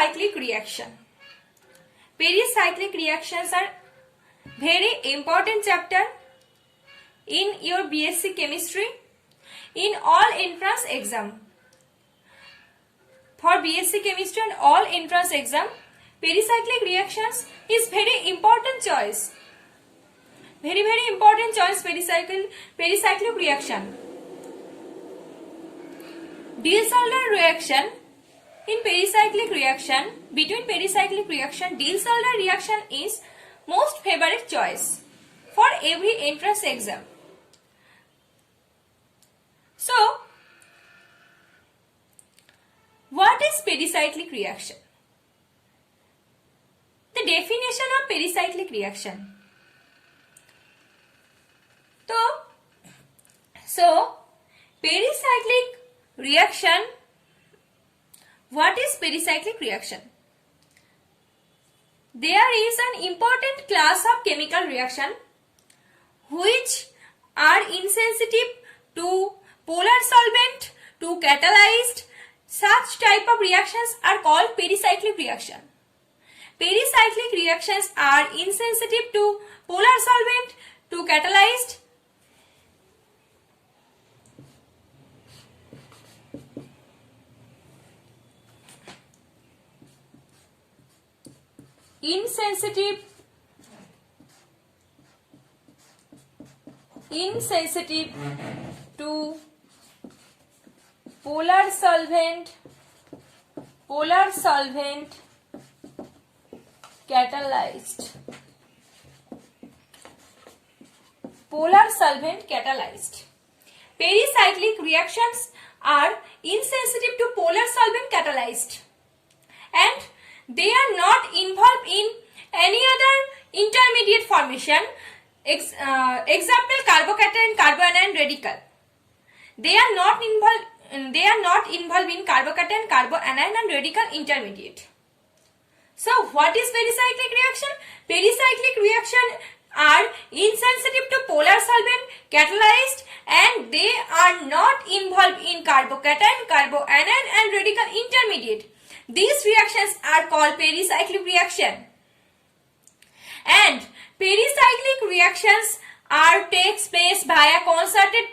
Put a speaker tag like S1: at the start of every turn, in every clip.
S1: Pericyclic reaction. Pericyclic reactions are very important chapter in your BSc chemistry in all entrance exam. For BSc chemistry and all entrance exam, pericyclic reactions is very important choice. Very important choice, pericyclic reaction. Diels-Alder reaction. In pericyclic reaction, between pericyclic reaction, Diels-Alder reaction is most favorite choice for every entrance exam. So, what is pericyclic reaction? The definition of pericyclic reaction. So, pericyclic reaction. What is pericyclic reaction? There is an important class of chemical reaction which are insensitive to polar solvent, to catalyzed. Such type of reactions are called pericyclic reaction. Pericyclic reactions are insensitive to polar solvent, to catalyzed. Insensitive to polar solvent, catalyzed. Polar solvent catalyzed. Pericyclic reactions are insensitive to polar solvent catalyzed, and they are not involved in any other intermediate formation. Example: carbocation, carboanion radical. They are not involved in carbocation, carboanion and radical intermediate. So, what is pericyclic reaction? Pericyclic reaction are insensitive to polar solvent catalyzed, and they are not involved in carbocation, carboanion and radical intermediate. These reactions are called pericyclic reaction. And pericyclic reactions takes place via concerted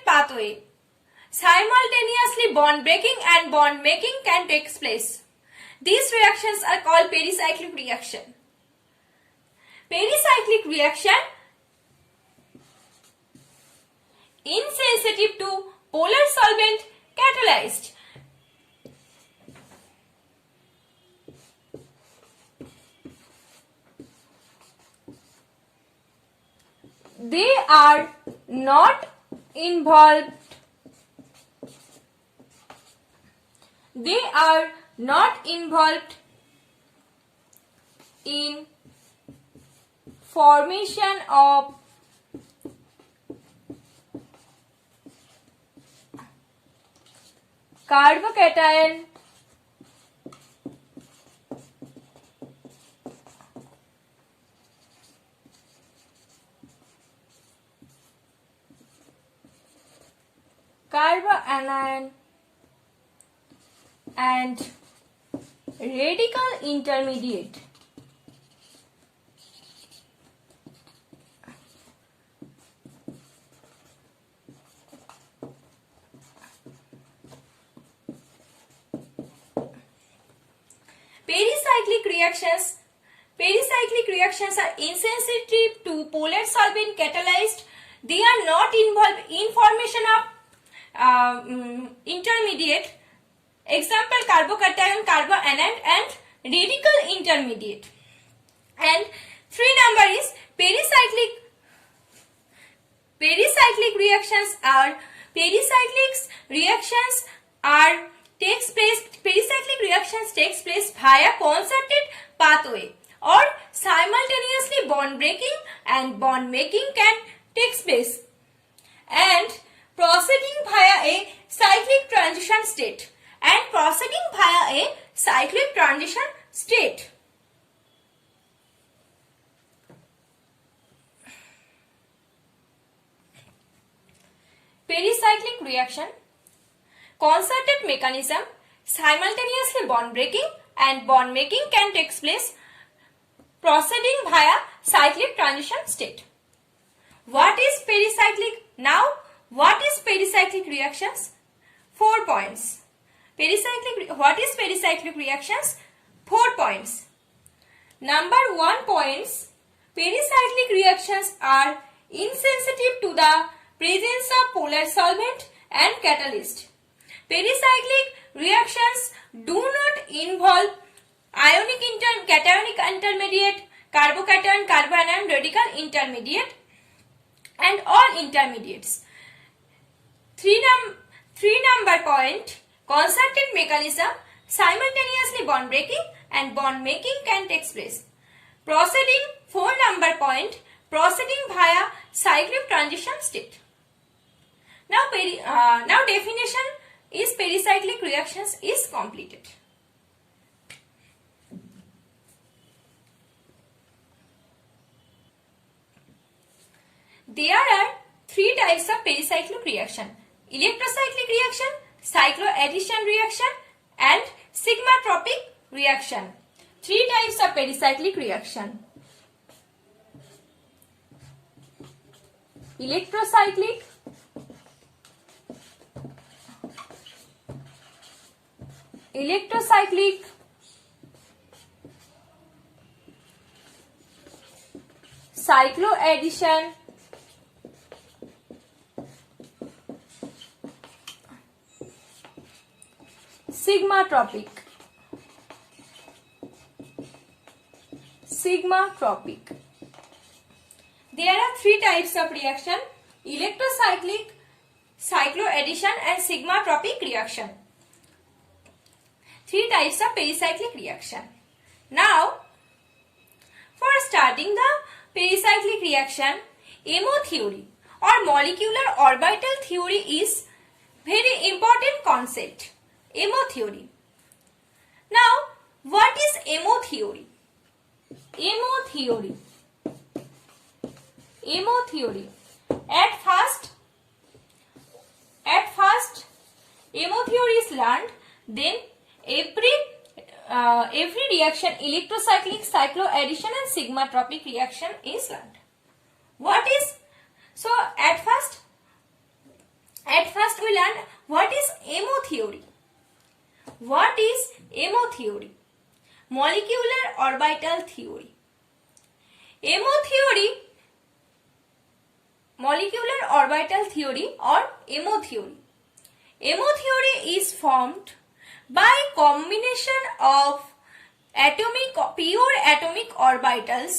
S1: pathway. Simultaneously bond breaking and bond making can take place. These reactions are called pericyclic reaction. Pericyclic reaction insensitive to polar solvent catalyzed. They are not involved in formation of carbocation, carboanion and radical intermediate. Pericyclic reactions are insensitive to polar solvent catalyzed. They are not involved in formation of intermediate. Example: carbocation, carboanion and radical intermediate. And 3 number is pericyclic reactions takes place via concerted pathway, or simultaneously bond breaking and bond making can take place, and proceeding via a cyclic transition state. Pericyclic reaction, concerted mechanism. Simultaneously bond breaking and bond making can take place proceeding via cyclic transition state. What is pericyclic? Now, what is pericyclic reactions? 4 points. What is pericyclic reactions? 4 points. Number 1 points. Pericyclic reactions are insensitive to the presence of polar solvent and catalyst. Pericyclic reactions do not involve cationic intermediate, carbocation, carbanion, radical intermediate, and all intermediates. 3 number point, concerted mechanism, simultaneously bond breaking and bond making can take place. Proceeding 4 number point, proceeding via cyclic transition state. Now definition is pericyclic reactions is completed. There are 3 types of pericyclic reaction: electrocyclic reaction, cycloaddition reaction, and sigmatropic reaction. 3 types of pericyclic reaction: electrocyclic, cycloaddition, sigmatropic. There are 3 types of reaction: electrocyclic, cycloaddition, and sigmatropic reaction. 3 types of pericyclic reaction. Now, for starting the pericyclic reaction, MO theory or molecular orbital theory is very important concept. MO theory. Now, what is MO theory? MO theory. At first, MO theory is learned. Then every reaction, electrocyclic, cycloaddition, and sigmatropic reaction is learned. What is so? At first we learned what is MO theory. What is MO theory? Molecular orbital theory. MO theory, molecular orbital theory or MO theory. MO theory is formed by combination of pure atomic orbitals.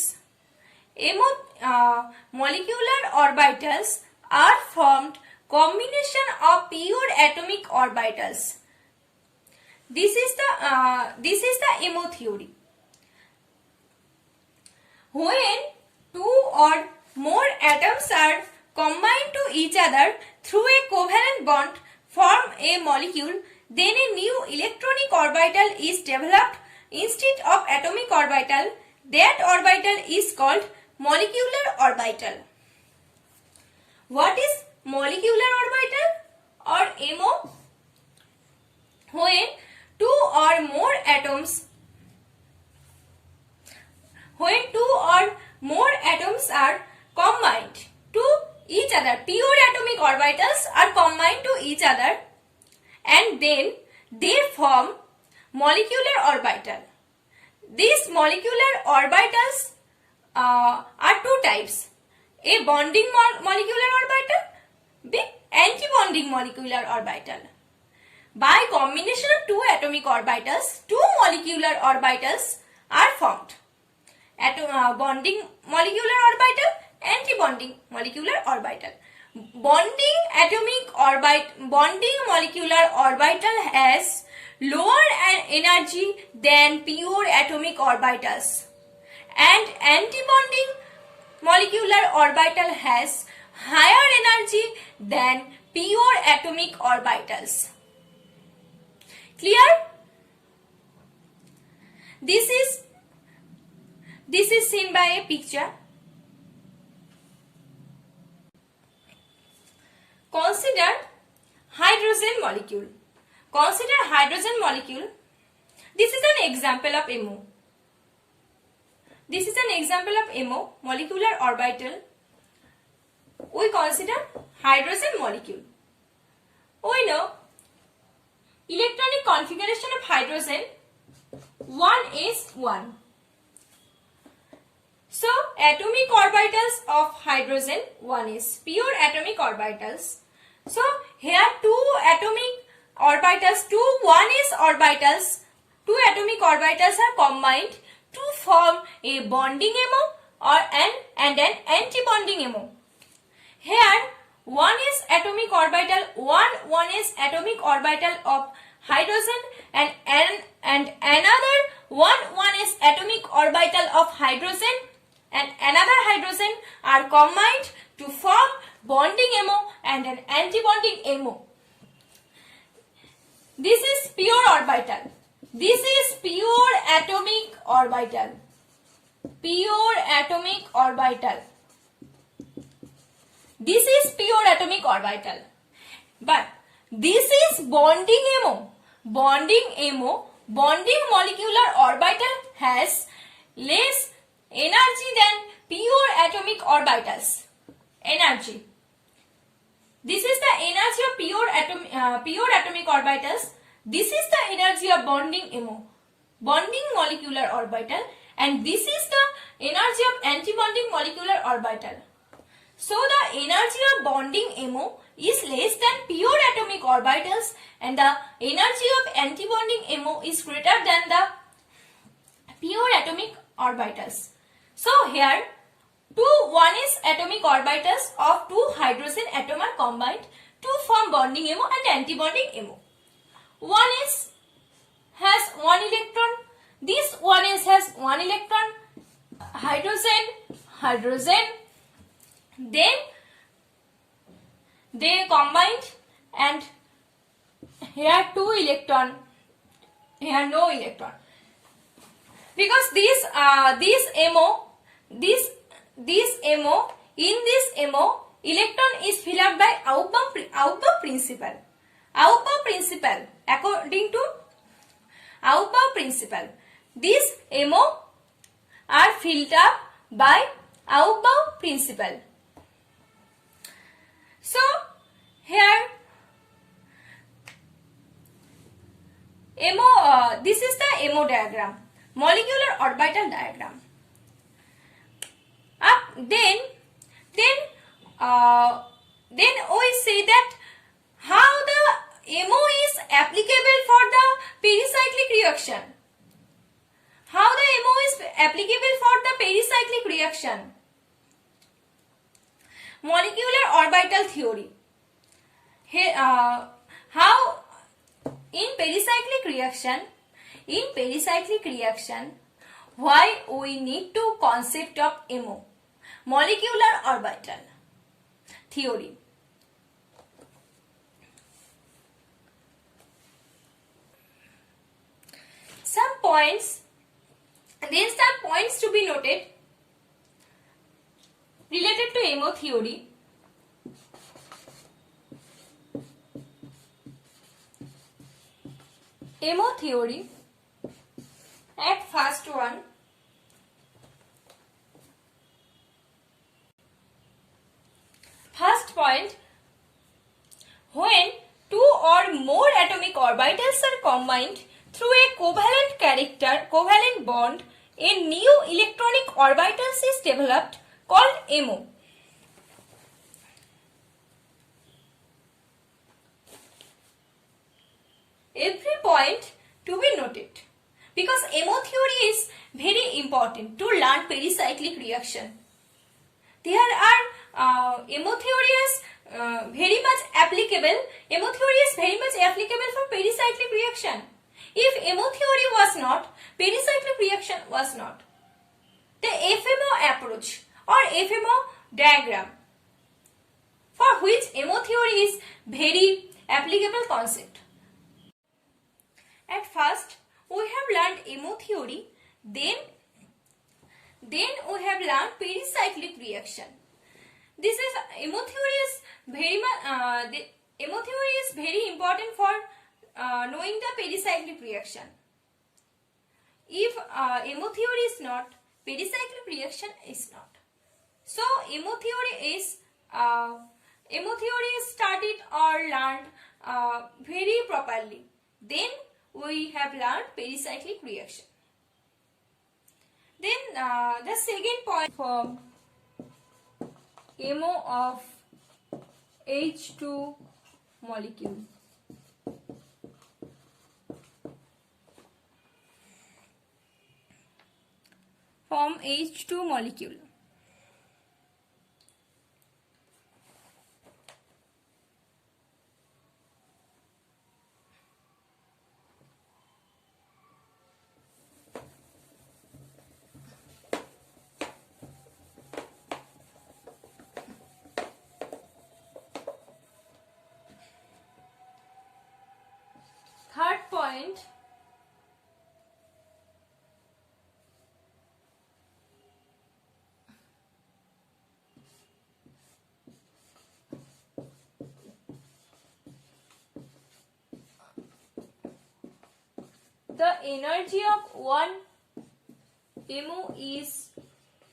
S1: Molecular orbitals are formed combination of pure atomic orbitals. This is the MO theory. When 2 or more atoms are combined to each other through a covalent bond form a molecule, then a new electronic orbital is developed instead of atomic orbital. That orbital is called molecular orbital. What is molecular orbital or MO? When 2 or more atoms are combined to each other, pure atomic orbitals are combined to each other, and then they form molecular orbital. These molecular orbitals are 2 types: a bonding molecular orbital, B anti-bonding molecular orbital. By combination of 2 atomic orbitals, 2 molecular orbitals are formed: bonding molecular orbital, anti-bonding molecular orbital. Bonding molecular orbital has lower energy than pure atomic orbitals, and anti-bonding molecular orbital has higher energy than pure atomic orbitals. Clear? This is seen by a picture. Consider hydrogen molecule. Consider hydrogen molecule. This is an example of MO. This is an example of MO, molecular orbital. We consider hydrogen molecule. We know electronic configuration of hydrogen 1s1. So atomic orbitals of hydrogen 1s, pure atomic orbitals. So here two atomic orbitals, two 1s orbitals, two atomic orbitals are combined to form a bonding MO or and an anti-bonding MO. Here 1s atomic orbital, 1s atomic orbital of hydrogen and another 1s atomic orbital of hydrogen and another hydrogen are combined to form bonding MO and an anti-bonding MO. This is pure orbital. This is pure atomic orbital. Pure atomic orbital. This is pure atomic orbital. But this is bonding MO. Bonding MO, bonding molecular orbital has less energy than pure atomic orbitals. Energy. This is the energy of pure atomic orbitals. This is the energy of bonding MO, bonding molecular orbital, and this is the energy of anti-bonding molecular orbital. So the energy of bonding MO is less than pure atomic orbitals, and the energy of anti-bonding MO is greater than the pure atomic orbitals. So here two 1s atomic orbitals of two hydrogen atom are combined to form bonding MO and anti-bonding MO. 1s has 1 electron, this 1s has 1 electron, hydrogen, then they combined and here 2 electron, here no electron. Because this MO, in this MO, electron is filled up by Aufbau principle. Aufbau principle, according to Aufbau principle, these MO are filled up by Aufbau principle. So here MO, this is the MO diagram, molecular orbital diagram. Then we say that how the MO is applicable for the pericyclic reaction. How the MO is applicable for the pericyclic reaction. Molecular orbital theory. Here, how in pericyclic reaction, why we need to concept of MO, molecular orbital theory. Some points to be noted related to MO theory. MO theory, at first one, first point, when two or more atomic orbitals are combined through a covalent bond, a new electronic orbitals is developed called MO. Every point to be noted, because MO theory is very important to learn pericyclic reaction. There are MO theory is very much applicable. MO theory is very much applicable for pericyclic reaction. If MO theory was not, pericyclic reaction was not. The FMO approach or FMO diagram, for which MO theory is very applicable concept. At first, we have learned MO theory, then we have learned pericyclic reaction. This is MO theory is very much MO theory is very important for knowing the pericyclic reaction. If MO theory is not, pericyclic reaction is not. So MO theory is started or learned very properly. Then we have learned pericyclic reaction. Then the second point, form MO of H2 molecule. Form H2 molecule. Third point, the energy of one MO is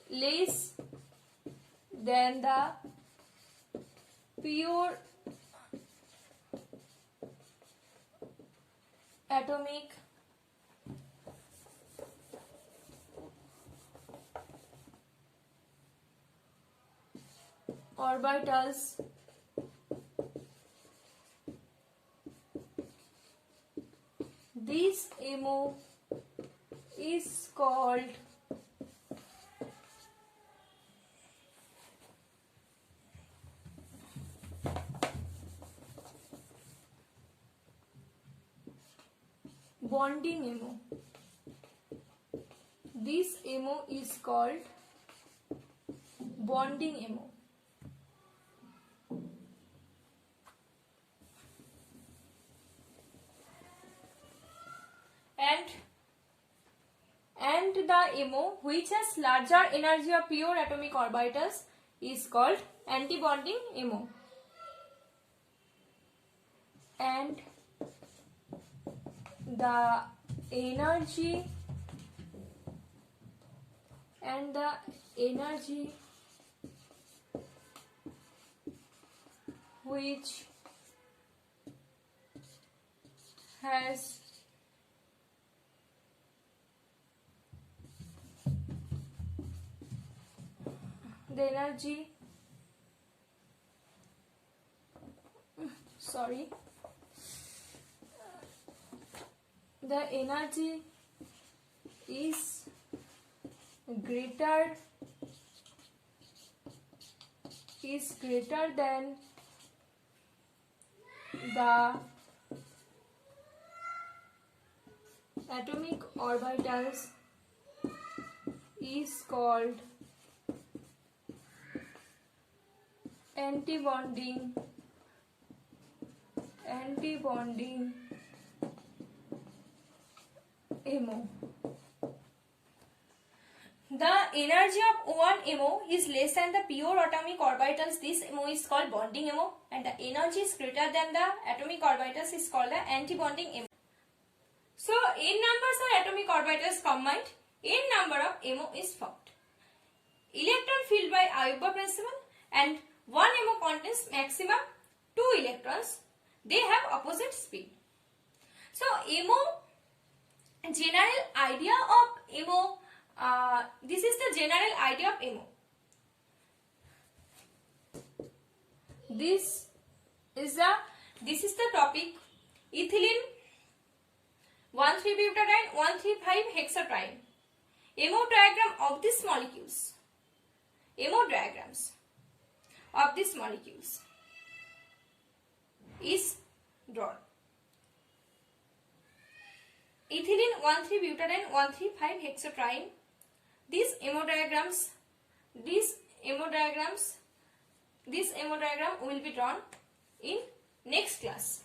S1: less than the pure atomic orbitals this MO is called bonding MO. This MO is called bonding MO. And the MO which has larger energy of pure atomic orbitals is called antibonding MO. And the energy which has the energy is greater than the atomic orbitals is called antibonding MO. The energy of one MO is less than the pure atomic orbitals. This MO is called bonding MO, and the energy is greater than the atomic orbitals is called the antibonding MO. So, n numbers of atomic orbitals combined, n number of MO is formed. Electron filled by Ayubba principle, and one MO contains maximum 2 electrons. They have opposite spin. So, MO, general idea of MO. This is the general idea of MO. This is the topic ethylene 1,3-butadiene 1,3,5-hexatriene. MO diagram of these molecules. MO diagrams of these molecules is drawn. Ethylene 1,3-butadiene 1,3,5-hexatriene. These MO diagram will be drawn in next class.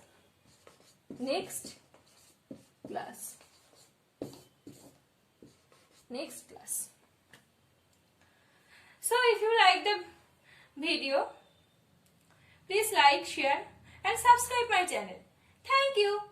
S1: So if you like the video, please like, share and subscribe my channel. Thank you.